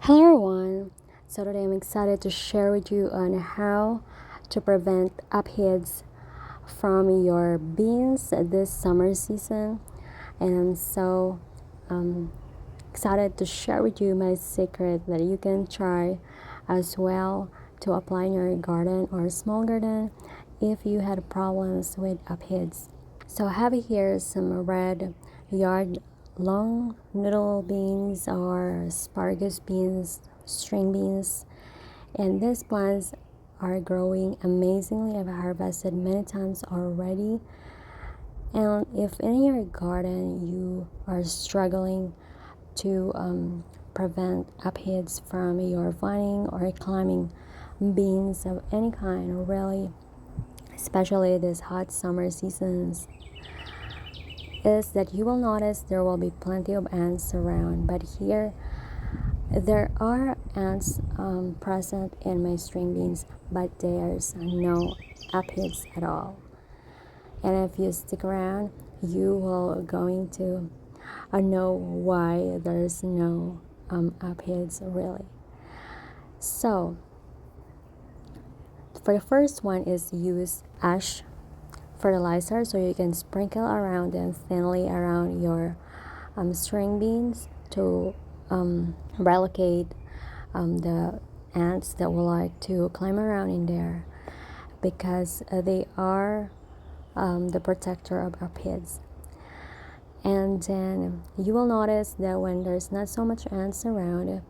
Hello everyone. So today I'm excited to share with you on how to prevent aphids from your beans this summer season. And I'm so excited to share with you my secret that you can try as well to apply in your garden or small garden if you had problems with aphids. So I have here some red yard long noodle beans or asparagus beans, string beans, and these plants are growing amazingly. I've harvested many times already. And if in your garden you are struggling to prevent aphids from your vining or climbing beans of any kind, really, especially this hot summer seasons, is that you will notice there will be plenty of ants around, but here there are ants present in my string beans, but there's no aphids at all. And if you stick around, you will going to know why there's no aphids really. So for the first one is use ash fertilizer, so you can sprinkle around them thinly around your string beans to relocate the ants that would like to climb around in there, because they are the protector of aphids. And then you will notice that when there's not so much ants around,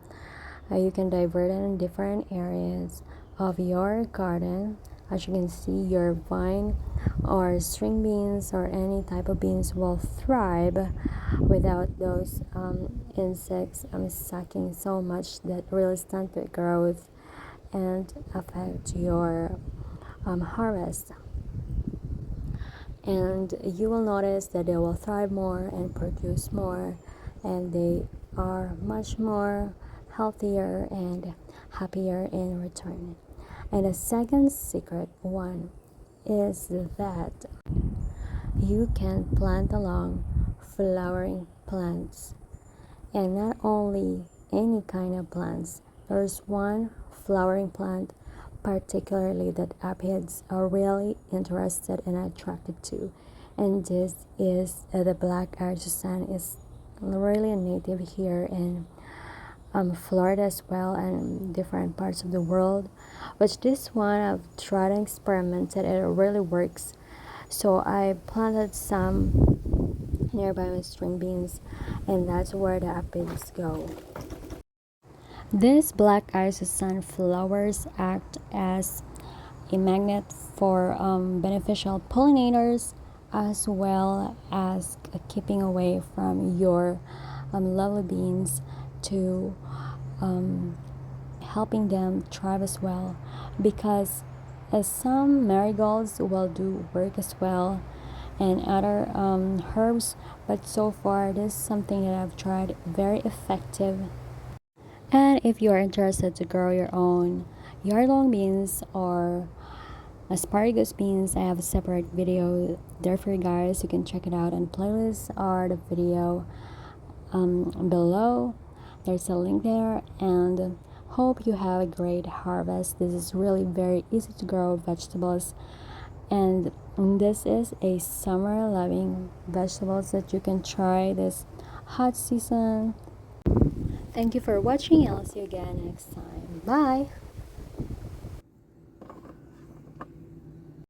you can divert it in different areas of your garden. As you can see, your vine or string beans or any type of beans will thrive without those insects sucking so much that really stunt their growth and affect your harvest. And you will notice that they will thrive more and produce more, and they are much more healthier and happier in return. And the second secret one is that you can plant along flowering plants, and not only any kind of plants. There's one flowering plant particularly that aphids are really interested and attracted to, and this is the black artisan. Is really a native here in Florida as well, and different parts of the world, which this one I've tried and experimented and it really works. So I planted some nearby my string beans, and that's where the aphids go. These black ice sunflowers act as a magnet for beneficial pollinators, as well as keeping away from your lovely beans, to helping them thrive as well, because some marigolds will do work as well and other herbs, but so far this is something that I've tried very effective. And if you are interested to grow your own yard-long beans or asparagus beans, I have a separate video there for you guys. You can check it out, and playlists are the video below. There's a link there, and hope you have a great harvest. This is really very easy to grow vegetables, and this is a summer loving vegetables that you can try this hot season. Thank you for watching. I'll see you again next time. Bye.